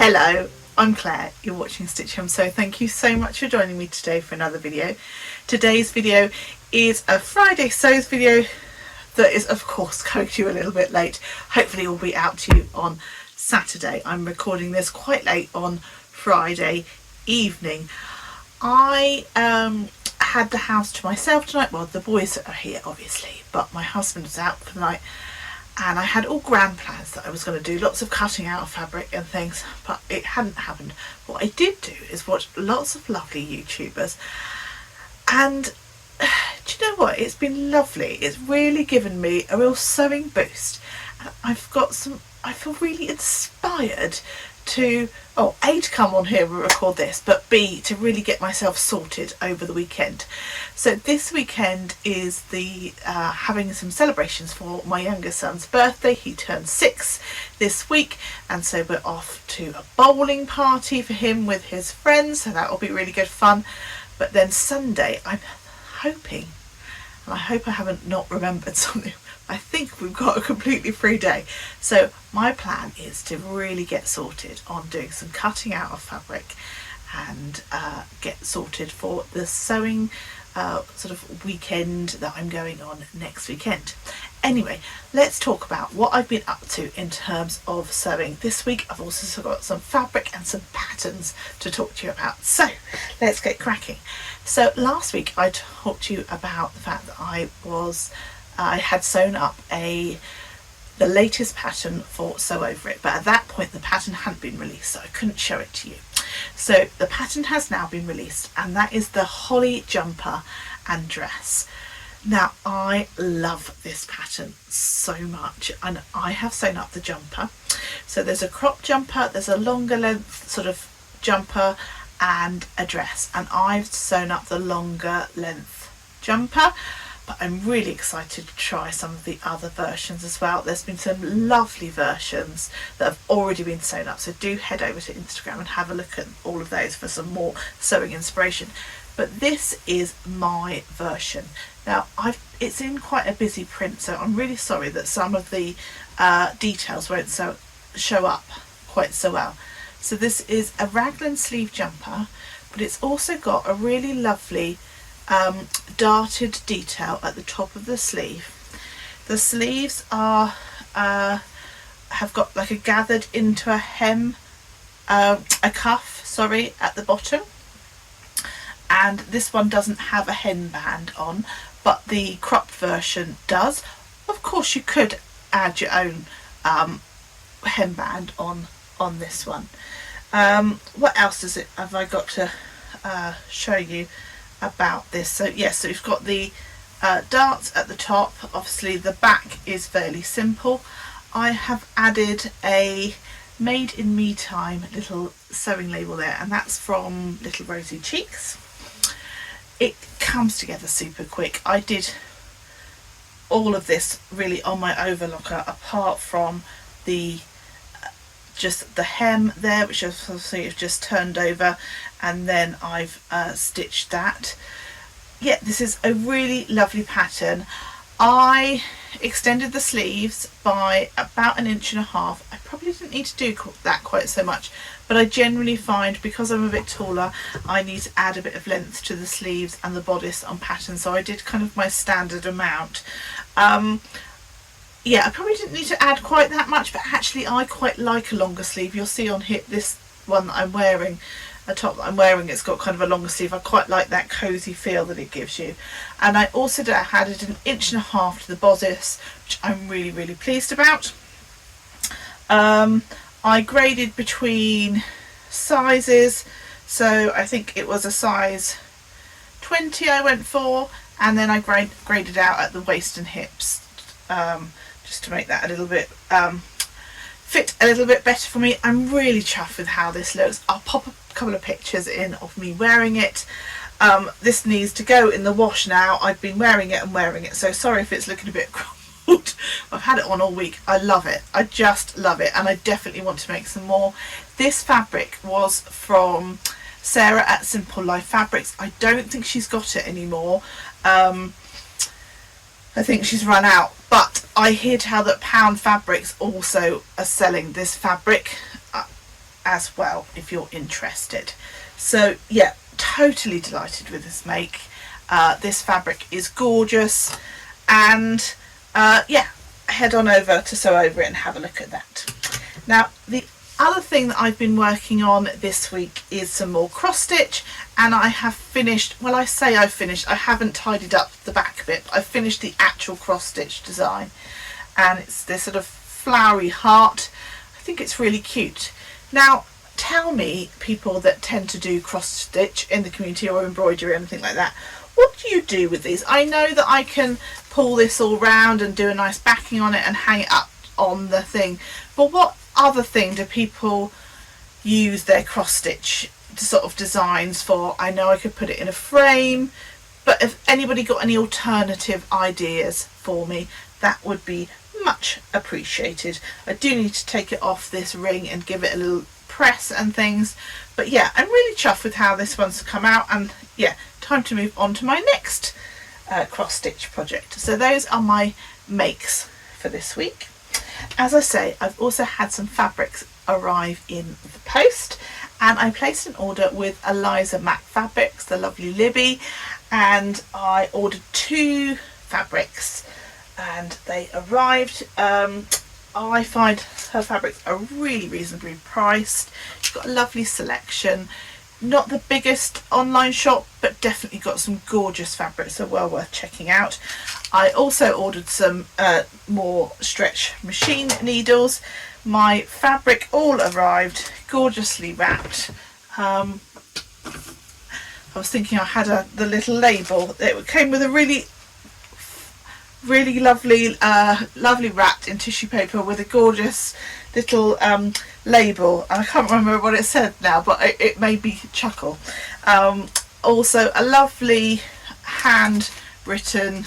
Hello, I'm Claire, you're watching Stitch Home Sew. Thank you so much for joining me today for another video. Today's video is a Friday sews video that is of course going to you a little bit late. Hopefully it will be out to you on Saturday. I'm recording this quite late on Friday evening. I had the house to myself tonight. Well, the boys are here obviously, but my husband was out for the night. And I had all grand plans that I was going to do lots of cutting out of fabric and things, but it hadn't happened. What I did do is watch lots of lovely YouTubers, and do you know what? It's been lovely. It's really given me a real sewing boost, and I feel really inspired to, A, to come on here and record this, but B, to really get myself sorted over the weekend. So this weekend is the having some celebrations for my youngest son's birthday. He turned 6 this week, and so we're off to a bowling party for him with his friends, so that will be really good fun. But then Sunday, I'm hoping, and I hope I haven't not remembered something, I think we've got a completely free day. So my plan is to really get sorted on doing some cutting out of fabric and get sorted for the sewing sort of weekend that I'm going on next weekend. Anyway, let's talk about what I've been up to in terms of sewing this week. I've also got some fabric and some patterns to talk to you about. So let's get cracking. So last week I talked to you about the fact that I had sewn up the latest pattern for Sew Over It, but at that point the pattern hadn't been released, so I couldn't show it to you. So the pattern has now been released, and that is the holly jumper and dress. Now I love this pattern so much, and I have sewn up the jumper. So there's a crop jumper, there's a longer length sort of jumper and a dress, and I've sewn up the longer length jumper. But I'm really excited to try some of the other versions as well. There's been some lovely versions that have already been sewn up, so do head over to Instagram and have a look at all of those for some more sewing inspiration. But this is my version. Now it's in quite a busy print, so I'm really sorry that some of the details won't show up quite so well. So this is a raglan sleeve jumper, but it's also got a really lovely darted detail at the top of the sleeve. The sleeves are have got like a gathered into a hem, a cuff, sorry, at the bottom, and this one doesn't have a hemband on, but the cropped version does. Of course you could add your own hemband on this one. What else have I got to show you about this? So yes, so we've got the darts at the top. Obviously the back is fairly simple. I have added a Made in Me Time little sewing label there, and that's from Little Rosy Cheeks. It comes together super quick. I did all of this really on my overlocker, apart from the just the hem there, which obviously I've just turned over, and then I've stitched that. Yeah, this is a really lovely pattern. I extended the sleeves by about 1.5 inches. I probably didn't need to do that quite so much, but I generally find, because I'm a bit taller, I need to add a bit of length to the sleeves and the bodice on pattern, so I did kind of my standard amount. Yeah, I probably didn't need to add quite that much, but actually I quite like a longer sleeve. You'll see on here, this one that I'm wearing, a top that I'm wearing, it's got kind of a longer sleeve. I quite like that cosy feel that it gives you. And I also added 1.5 inches to the bodice, which I'm really, really pleased about. I graded between sizes, so I think it was a size 20 I went for, and then I graded out at the waist and hips, just to make that a little bit fit a little bit better for me. I'm really chuffed with how this looks. I'll pop a couple of pictures in of me wearing it. This needs to go in the wash now. I've been wearing it, so sorry if it's looking a bit crumpled. I've had it on all week. I love it. I just love it, and I definitely want to make some more. This fabric was from Sarah at Simple Life Fabrics. I don't think she's got it anymore. I think she's run out, but I hear tell that Pound Fabrics also are selling this fabric. as well if you're interested. So yeah, totally delighted with this make. This fabric is gorgeous, and yeah, head on over to Sew Over It and have a look at that. Now the other thing that I've been working on this week is some more cross stitch, and I have finished, well, I say I've finished, I haven't tidied up the back bit, but I've finished the actual cross stitch design, and it's this sort of flowery heart. I think it's really cute. Now tell me, people that tend to do cross stitch in the community or embroidery or anything like that, what do you do with these? I know that I can pull this all round and do a nice backing on it and hang it up on the thing, but what other thing do people use their cross stitch sort of designs for? I know I could put it in a frame, but if anybody got any alternative ideas for me, that would be much appreciated. I do need to take it off this ring and give it a little press and things, but yeah, I'm really chuffed with how this one's come out, and yeah, time to move on to my next cross stitch project. So those are my makes for this week. As I say, I've also had some fabrics arrive in the post, and I placed an order with Eliza Mac Fabrics, the lovely Libby, and I ordered 2 fabrics and they arrived. I find her fabrics are really reasonably priced. She's got a lovely selection. Not the biggest online shop, but definitely got some gorgeous fabrics, so well worth checking out. I also ordered some more stretch machine needles. My fabric all arrived gorgeously wrapped. I was thinking I had the little label. It came with a really lovely wrapped in tissue paper with a gorgeous little label, and I can't remember what it said now, but it made me chuckle. Also a lovely handwritten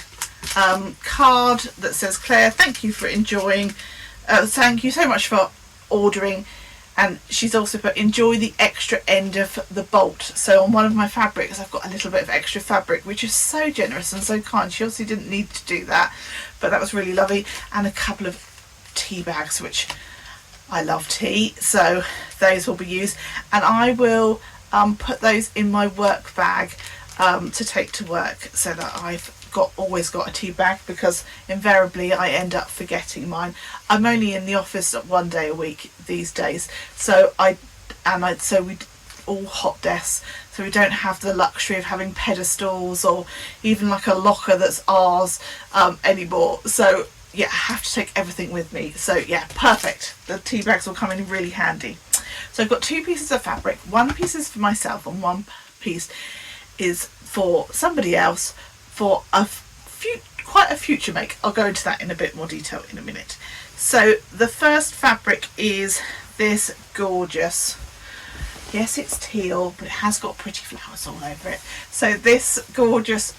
card that says, Claire, thank you for enjoying, thank you so much for ordering, and she's also put, enjoy the extra end of the bolt. So on one of my fabrics I've got a little bit of extra fabric, which is so generous and so kind. She obviously didn't need to do that, but that was really lovely. And a couple of tea bags, which I love tea, so those will be used, and I will put those in my work bag to take to work, so that I've always got a tea bag, because invariably I end up forgetting mine. I'm only in the office 1 day a week these days, so so we all hot desks, so we don't have the luxury of having pedestals or even like a locker that's ours anymore. So yeah, I have to take everything with me. So yeah, perfect. The tea bags will come in really handy. So I've got 2 pieces of fabric. 1 piece is for myself and 1 piece is for somebody else, for quite a future make. I'll go into that in a bit more detail in a minute. So the first fabric is this gorgeous, yes, it's teal, but it has got pretty flowers all over it. So this gorgeous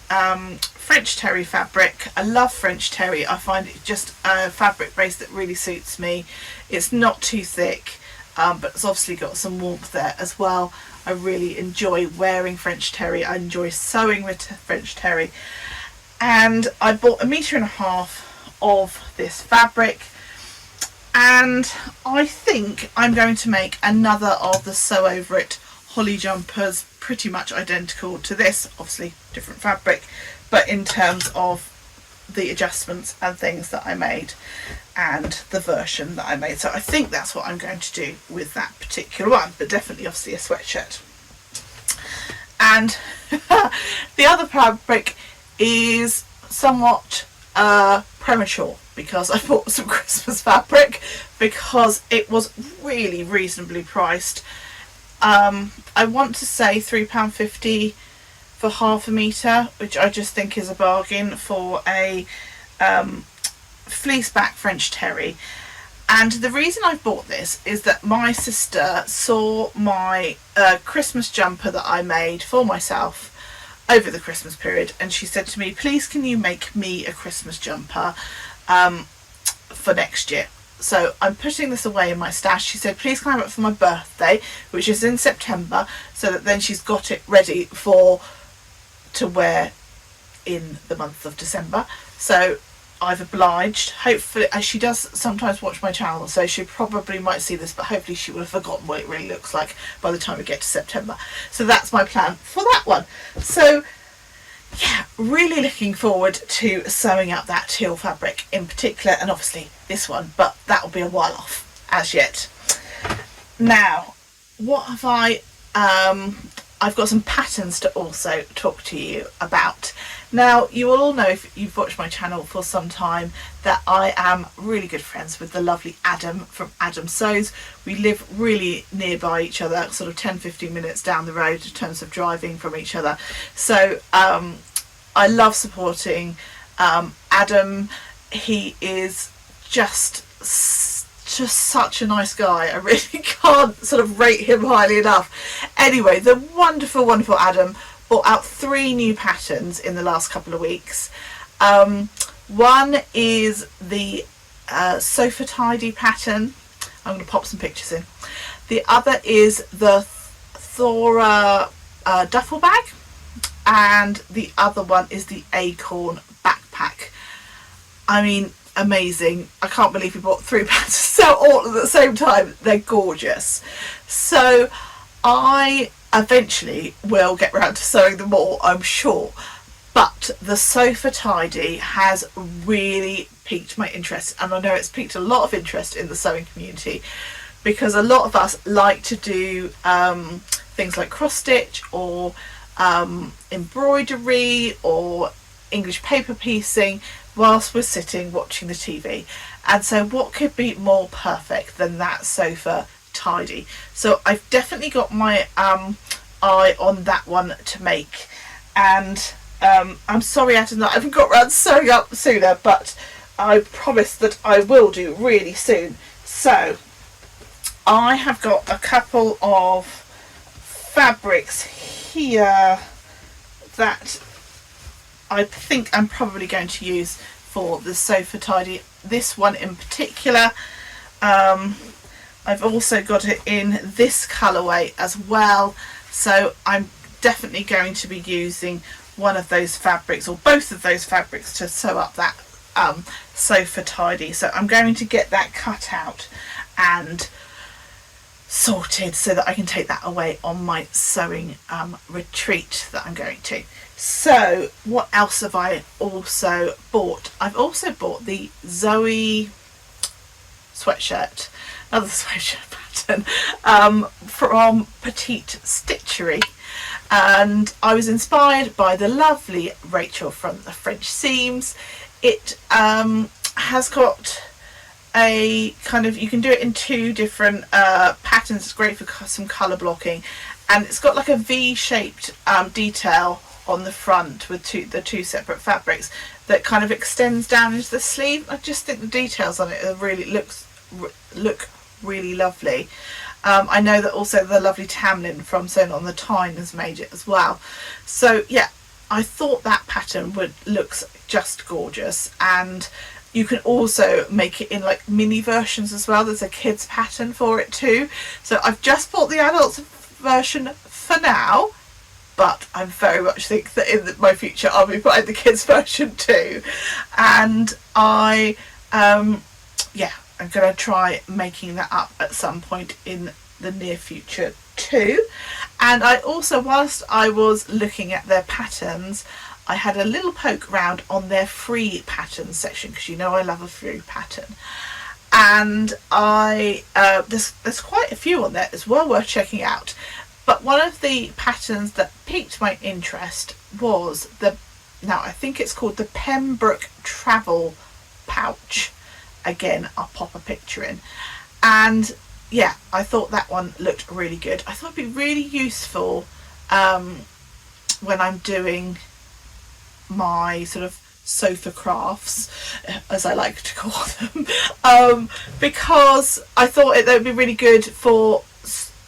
French terry fabric. I love French terry. I find it just a fabric base that really suits me. It's not too thick, but it's obviously got some warmth there as well. I really enjoy wearing French terry. I enjoy sewing with French terry. And I bought 1.5 meters of this fabric, and I think I'm going to make another of the Sew Over It holly jumpers, pretty much identical to this, obviously different fabric, but in terms of the adjustments and things that I made and the version that I made. So I think that's what I'm going to do with that particular one, but definitely obviously a sweatshirt. And the other fabric is somewhat premature, because I bought some Christmas fabric because it was really reasonably priced. I want to say £3.50 for 1/2 metre, which I just think is a bargain for a fleece back French terry. And the reason I bought this is that my sister saw my Christmas jumper that I made for myself over the Christmas period, and she said to me, please can you make me a Christmas jumper for next year. So I'm putting this away in my stash. She said please can I have it for my birthday, which is in September, so that then she's got it ready to wear in the month of December. So I've obliged. Hopefully, as she does sometimes watch my channel, so she probably might see this, but hopefully she will have forgotten what it really looks like by the time we get to September. So that's my plan for that one. So yeah, really looking forward to sewing up that teal fabric in particular, and obviously this one, but that will be a while off as yet. Now, what have I've got some patterns to also talk to you about. Now, you will all know, if you've watched my channel for some time, that I am really good friends with the lovely Adam from Adam Sews. We live really nearby each other, sort of 10-15 minutes down the road in terms of driving from each other. So I love supporting Adam. He is just such a nice guy. I really can't sort of rate him highly enough. Anyway, the wonderful Adam brought out 3 new patterns in the last couple of weeks. One is the sofa tidy pattern. I'm going to pop some pictures in. The other is the Thora duffel bag, and the other one is the acorn backpack. I mean, amazing. I can't believe we bought 3 patterns so all at the same time. They're gorgeous. So I eventually will get round to sewing them all, I'm sure, but the sofa tidy has really piqued my interest, and I know it's piqued a lot of interest in the sewing community, because a lot of us like to do things like cross stitch or embroidery or English paper piecing whilst we're sitting watching the TV. And so what could be more perfect than that sofa tidy? So I've definitely got my eye on that one to make, and I'm sorry, Adam, that I haven't got around to sewing up sooner, but I promise that I will do really soon. So I have got a couple of fabrics here that I think I'm probably going to use for the sofa tidy. This one in particular, I've also got it in this colourway as well, so I'm definitely going to be using one of those fabrics, or both of those fabrics, to sew up that sofa tidy. So I'm going to get that cut out and sorted so that I can take that away on my sewing retreat that I'm going to. So what else have I also bought? I've also bought the Zoe sweatshirt, another sweatshirt pattern from Petite Stitchery, and I was inspired by the lovely Rachel from the French Seams. It has got a kind of, you can do it in 2 different patterns. It's great for some colour blocking, and it's got like a V-shaped detail on the front with the two separate fabrics that kind of extends down into the sleeve. I just think the details on it are really look really lovely. I know that also the lovely Tamlin from Sewn on the Tyne has made it as well. So yeah, I thought that pattern looks just gorgeous, and you can also make it in like mini versions as well. There's a kids pattern for it too. So I've just bought the adults version for now, but I very much think that in my future I'll be buying the kids version too. And I'm going to try making that up at some point in the near future too. And I also, whilst I was looking at their patterns, I had a little poke round on their free pattern section, because you know I love a free pattern, and there's quite a few on there. It's well worth checking out. But one of the patterns that piqued my interest was now I think it's called the Pembroke Travel Pouch. Again, I'll pop a picture in. And yeah, I thought that one looked really good. I thought it'd be really useful when I'm doing my sort of sofa crafts, as I like to call them, because I thought that would be really good for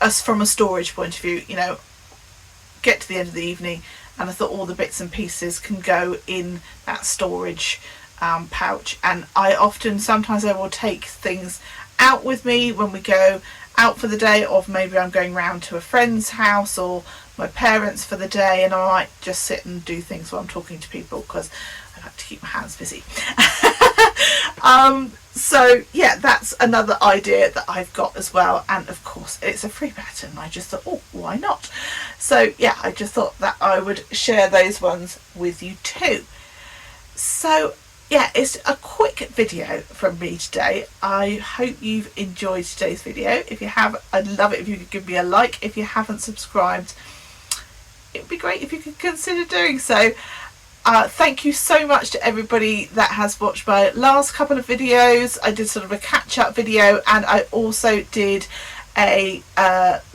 us from a storage point of view. You know, get to the end of the evening and I thought all the bits and pieces can go in that storage pouch. And sometimes I will take things out with me when we go out for the day, or maybe I'm going round to a friend's house or my parents for the day, and I might just sit and do things while I'm talking to people, because I like to keep my hands busy. So yeah, that's another idea that I've got as well, and of course it's a free pattern. I just thought, oh, why not? So yeah, I just thought that I would share those ones with you too. So yeah, it's a quick video from me today. I hope you've enjoyed today's video. If you have, I'd love it if you could give me a like. If you haven't subscribed, it would be great if you could consider doing so. Thank you so much to everybody that has watched my last couple of videos. I did sort of a catch-up video, and I also did a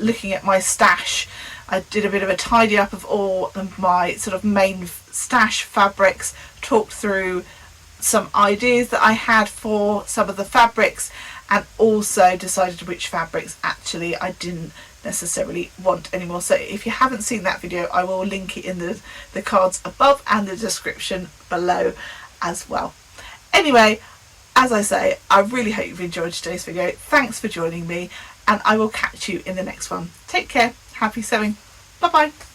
looking at my stash. I did a bit of a tidy up of all of my sort of main stash fabrics, talked through some ideas that I had for some of the fabrics, and also decided which fabrics actually I didn't necessarily want anymore. So if you haven't seen that video, I will link it in the cards above and the description below as well. Anyway, as I say, I really hope you've enjoyed today's video. Thanks for joining me, and I will catch you in the next one. Take care. Happy sewing. Bye bye.